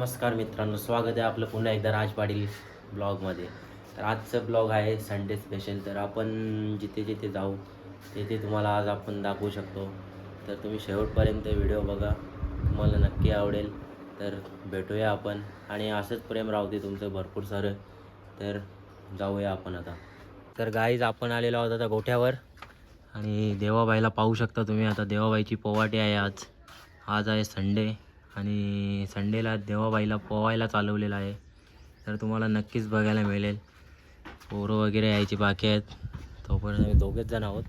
नमस्कार मित्रांनो, स्वागत आहे आपलं पुन्हा एकदा राज पाटील ब्लॉगमध्ये. तर आजचं ब्लॉग आहे संडे स्पेशल. तर आपण जिथे जिथे जाऊ तिथे तुम्हाला आज आपण दाखवू शकतो. तर तुम्ही शेवटपर्यंत व्हिडिओ बघा, तुम्हाला नक्की आवडेल. तर भेटूया आपण आणि असंच प्रेम राहू दे तुमचं भरपूर सारं. तर जाऊया आपण आता. तर गाईज आपण आलेलो आहोत आता गोठ्यावर आणि देवाबाईला पाहू शकता तुम्ही. आता देवाबाईची पोवाटी आहे आज. आज आहे संडे आणि संडेला देवाबाईला पोवायला चालवलेलं आहे. तर तुम्हाला नक्कीच बघायला मिळेल. पोरं वगैरे यायची बाकी आहेत. तोपर्यंत आम्ही दोघेच जण आहोत.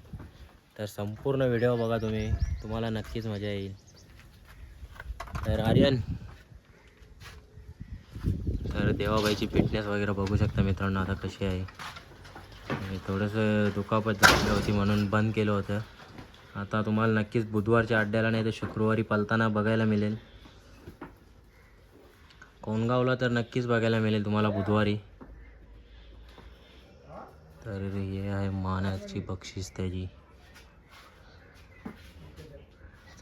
तर संपूर्ण व्हिडिओ बघा तुम्ही, तुम्हाला नक्कीच मजा येईल. तर आर्यन, तर देवाबाईची फिटनेस वगैरे बघू शकता मित्रांनो आता कशी आहे. थोडंसं दुखापत झाली होती म्हणून बंद केलं होतं. आता तुम्हाला नक्कीच बुधवारच्या अड्ड्याला नाही तर शुक्रवारी पलताना बघायला मिळेल. कोणगावला तर नक्कीच बघायला मिळेल तुम्हाला बुधवारी. तर हे आहे मानाची बक्षीस त्याची.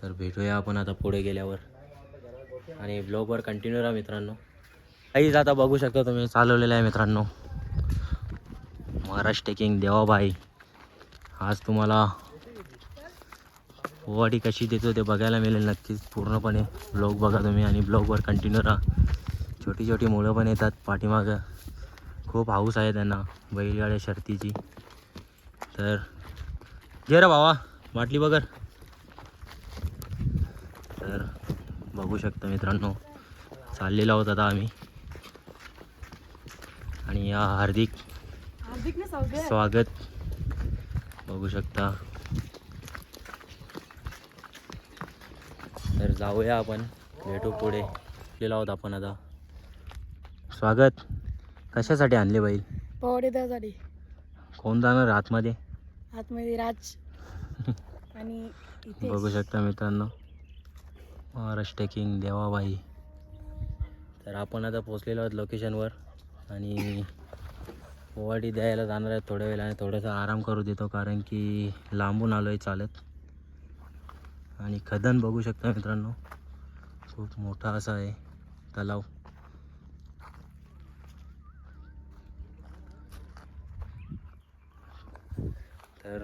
तर भेटूया आपण आता पुढे गेल्यावर आणि ब्लॉगवर कंटिन्यू राहा मित्रांनो. काहीच आता बघू शकता तुम्ही चालवलेलं आहे मित्रांनो महाराष्ट्र टेकिंग देवाबाई. आज तुम्हाला पोवाटी कशी देतो ते बघायला मिळेल. नक्कीच पूर्णपणे ब्लॉग बघा तुम्ही आणि ब्लॉगवर कंटिन्यू राहा. छोटी छोटी मुलं पण येतात पाठीमागं. खूप हाऊस आहे त्यांना बैलगाड्या शर्तीची. तर घे रे भावा बाटली बगर. तर बघू शकता मित्रांनो चाललेलो आहोत आता आम्ही आणि या हार्दिक स्वागत बघू शकता. तर जाऊया आपण, भेटू पुढे. गेलो आहोत आपण आता. स्वागत कशासाठी आणले बैल? पोवाडे त्यासाठी. कोण जाणार आतमध्ये? आतमध्ये राज आणि इथे बघू शकता मित्रांनो महाराष्ट्र टेकिंग देवाबाई. तर आपण आता पोचलेलो आहोत लोकेशनवर आणि पोवाटी द्यायला जाणार आहे थोड्या वेळाने. थोडासा आराम करू देतो कारण की लांबून आलो आहे चालत. आणि खदन बघू शकता मित्रांनो खूप मोठा असा आहे तलाव. तर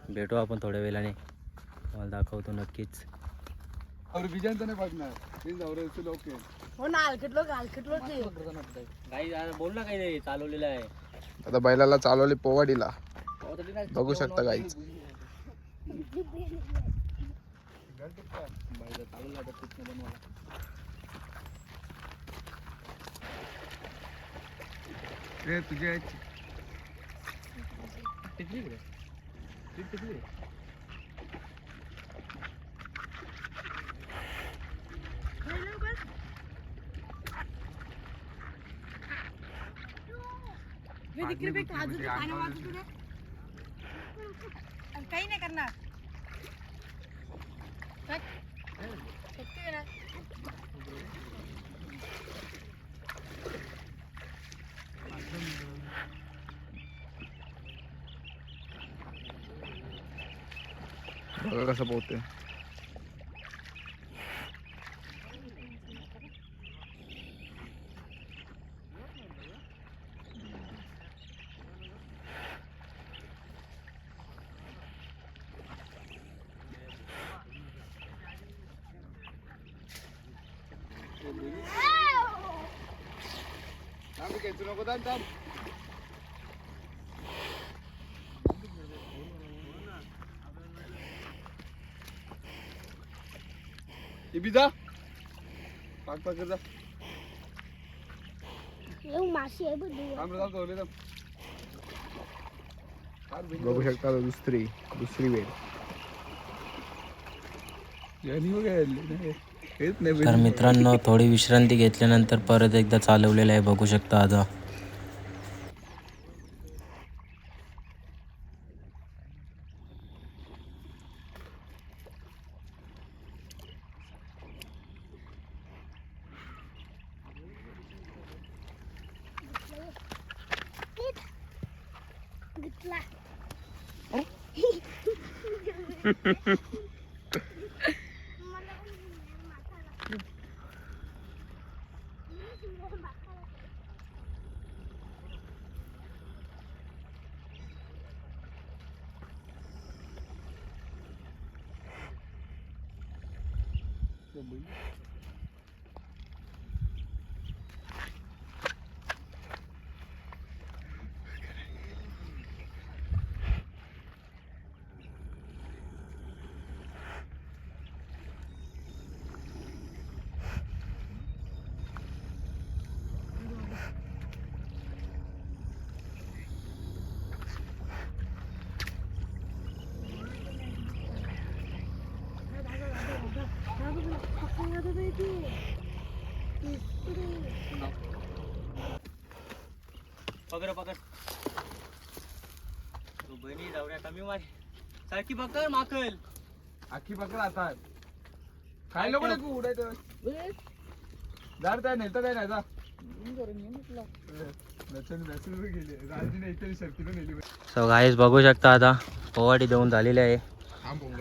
भेटू आपण थोड्या वेळाने, मला दाखवतो नक्कीच. और विजयंत नाही पाडणार तीन जावरे लोक हो ना हलकटलो काही बोल ना काही चालवलेलं आहे. आता बैलाला चालवले पोवाडीला बघू शकता गाईच. तुझ्या काही नाही करणार. बघा कसं पोहते. नको दाम जा पाक पाक कर जा. माशी आहे बघू शकता दुसरी वेळ. तर मित्रांनो थोडी विश्रांती घेतल्यानंतर परत एकदा चालवलेलं आहे बघू शकता आता. पकड पकड तू बहिणी जाऊया कमी मार सारखी पकड माकल आखी पकड आता काय लोक नको उडायचं झाड काय नेतं काय नाही जा सो गाईस बघू शकता आता पोवाडी देऊन झालेली आहे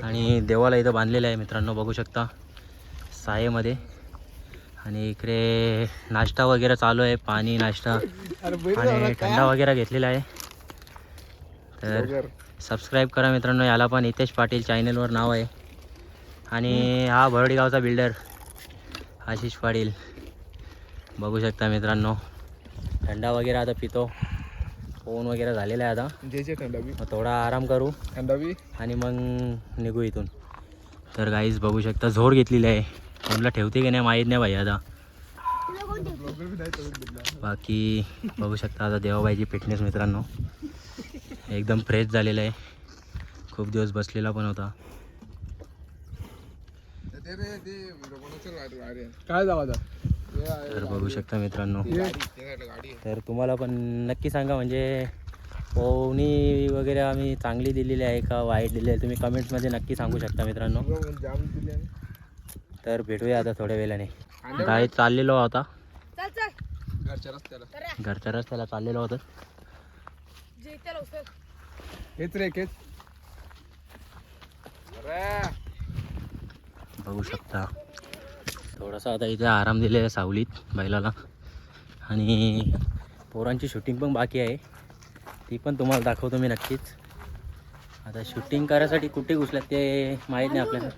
आणि देवाला इथं बांधलेलं आहे मित्रांनो बघू शकता सायेमध्ये आणि इकडे नाश्ता वगैरे चालू आहे पाणी नाश्ता आणि थंडा वगैरे घेतलेला आहे तर सबस्क्राईब करा मित्रांनो याला पण हितेश पाटील चॅनलवर नाव आहे आणि हा भरोडी गावचा बिल्डर आशिष पाटील बघू शकता मित्रांनो थंडा वगैरे आता पितो फोन वगैरे झालेला आहे आता जे थंडावी मग थोडा आराम करू थंडावी आणि मग निघू इथून तर गाईज बघू शकता झोर घेतलेली आहे फोनला ठेवते की नाही माहीत नाही भाई आता बाकी बघू शकता आता देवाबाईची फिटनेस मित्रांनो एकदम फ्रेश झालेला आहे खूप दिवस बसलेला पण होता काय जावा तर बघू शकता मित्रांनो तर तुम्हाला पण नक्की सांगा म्हणजे पोहणी वगैरे आम्ही चांगली दिलेली आहे का वाईट दिलेली आहे तुम्ही कमेंट्समध्ये नक्की सांगू शकता मित्रांनो तर भेटूया आता थोड्या वेळाने गाडी चाललेलो होता चल चल घरच्या रस्त्याला चाललेलो होतं जे त्याला उचल. हेच रे हेच बघू शकता थोडासा आता इथे आराम दिलेला आहे सावलीत बैलाला आणि पोरांची शूटिंग पण बाकी आहे ती पण तुम्हाला दाखवतो मी नक्कीच आता शूटिंग करायसाठी कुठे घुसल्यात ते माहीत नाही आपल्याला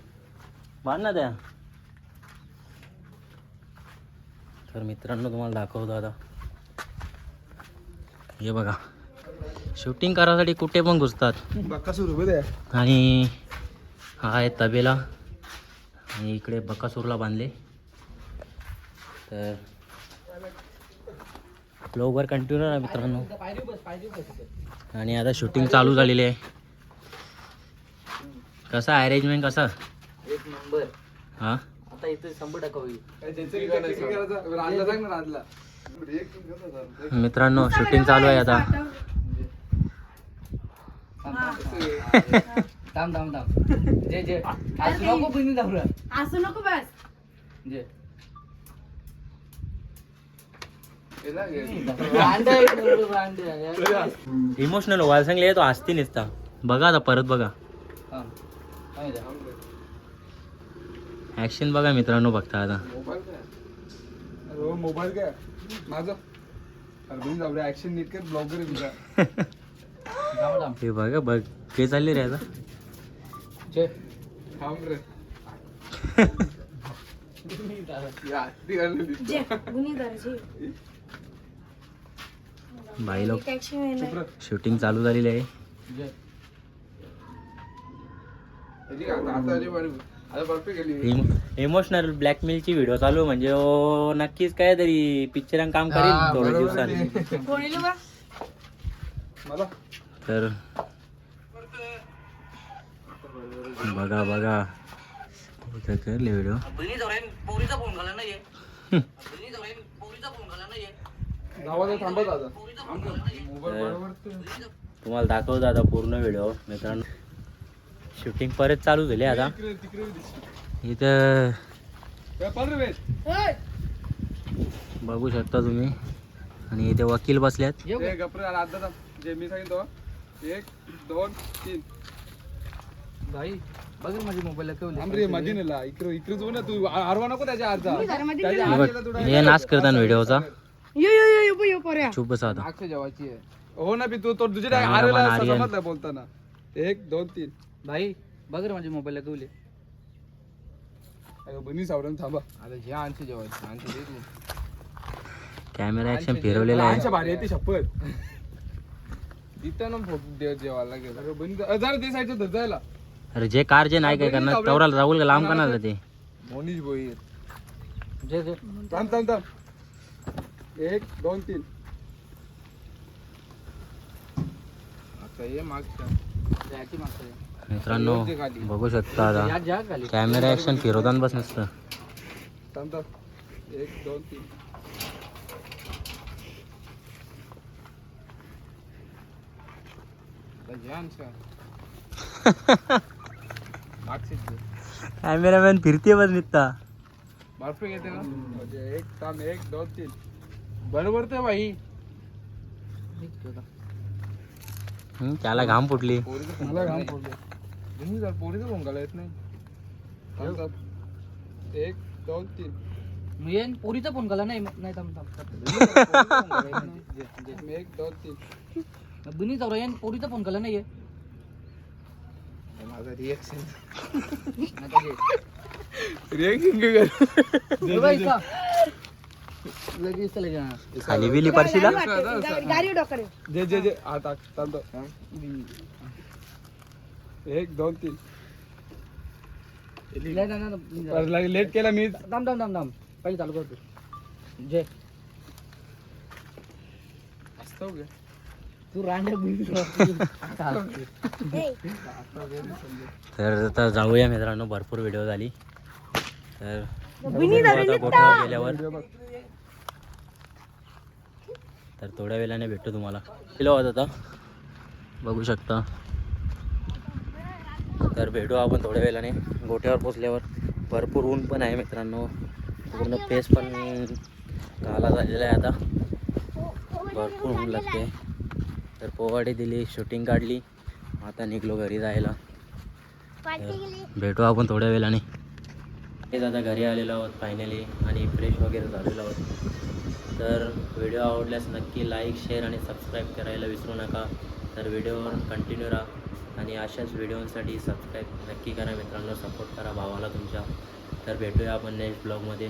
बांध ना त्या तर मित्रांनो तुम्हाला दाखवतो आता हे बघा शूटिंग करायसाठी कुठे पण घुसतात बक्कासूर आणि हा आहे तबेला आणि इकडे बकासूरला बांधले तर ब्लॉगवर कंटिन्यू आहे मित्रांनो आणि आता शूटिंग चालू झालेली आहे कसं अरेंजमेंट कसं एक नंबर हां आता इथे 100% होईल मित्रांनो शूटिंग चालू आहे आता थांब थांब थांब जे जे असं नको पण धावला असं नको बस जे इमोशनल व्हायला सांगले तो हसती नसता बघा आता परत बघा ऍक्शन बघा मित्रांनो बघता आता मोबाईल काय माझा ऍक्शन नीट कर ब्लॉगर आहे तुझा हे बघा बघ ते चालले रे आता थांब रे जे गुन्हेगाराची बाई लोक ऍक्शन आहे शूटिंग चालू झालेली आहे इमोशनल ब्लॅकमेलची व्हिडिओ चालू म्हणजे नक्कीच काय तरी पिक्चरांग काम करेल थोड्या दिवसात कोणीला बा मला तर बघा बघा इथं करले व्हिडिओ गावाला थांबत आता मोबाईल बरोबर तुम्हाला दाखवतो आता पूर्ण व्हिडिओ मित्रांनो शूटिंग परत चालू झाली आता इथं बघू शकता तुम्ही आणि इथे वकील बसल्यात जे मी सांगितलं 1 2 3 भाई बघ माझी मोबाईल रे मदीनेला इकडे इकडे जाऊ ना तू आरवा नको त्याच्या आरचा हे बघ हे नाच करताना व्हिडिओचा यो यो यो यो यो पोऱ्या चुप बसा आता मागच्या जेवायची आहे हो ना बी तू तो तुझ्या Cameraman आरेला आर्यन. समजलं बोलताना 1 2 3 भाई बघ रे माझी मोबाईल गवले बनी सावरण थांबा आता जे आणते जेवायचं आणते दे तू कॅमेरा ऍक्शन फिरवलेला आहे. आणच्या भारी येते शपथ तिथं ना फोटो जेवायला गेलं बनी जरा ते साईडचं धर जायला अरे जे कार जे नाही काय करणार तवरा राहुल का लांब करणार ते. मोनीश बोई जे थांब थांब थांब 1 2 3 आता ये मागच्या जायची मागच्या मित्रांनो बघू शकता आता कॅमेरा ऍक्शन फिरवताना बस नसतं. थांब थांब 1 2 3 कॅमेरामॅन फिरते बस निघता. बर्फ घेते ना म्हणजे 1 2 3 बरोबर ते भाई त्याला घाम फुटली. मला घाम पडले पोरीचं भोंगाला येत नाही. 1 2 3 मी पोरीचा फोन केला नाही नाही थांब 1 2 3 दुनी चौरा येईन पोरीचा फोन केला नाहीये माझा रिएक्शन लगेच लगेच खाली बिली परशीला गाडी डोकर जे जे जे आता थांबतो 1 2 3 लेट केला मी थांब थांब थांब थांब पहिले चालू करतो जे असतो गे तू रांडे तर आता जाऊया मित्रांनो. भरपूर व्हिडिओ झाली तर आता गोठ्यावर गेल्यावर तर थोड्या वेळाने भेटतो तुम्हाला. किलो होत आता बघू शकता. तर भेटू आपण थोड्या वेळाने गोठ्यावर पोचल्यावर. भरपूर ऊन पण आहे मित्रांनो. पूर्ण फेस पण काला झालेला आहे आता. भरपूर ऊन लागते. तर पोवाडी दिली शूटिंग काढली. आता निघलो घरी जायला. भेटू आपण थोड्या वेळाने. हेच आता घरी आलेलो आहोत फायनली आणि फ्रेश वगैरे झालेलो आहोत. तर व्हिडिओ आवडल्यास नक्की लाईक शेअर आणि सबस्क्राईब करायला विसरू नका. तर व्हिडिओवर कंटिन्यू राहा आणि अशाच व्हिडिओसाठी सबस्क्राईब नक्की करा मित्रांनो. सपोर्ट करा भावाला तुमच्या. तर भेटूया आपण नेक्स्ट ब्लॉगमध्ये.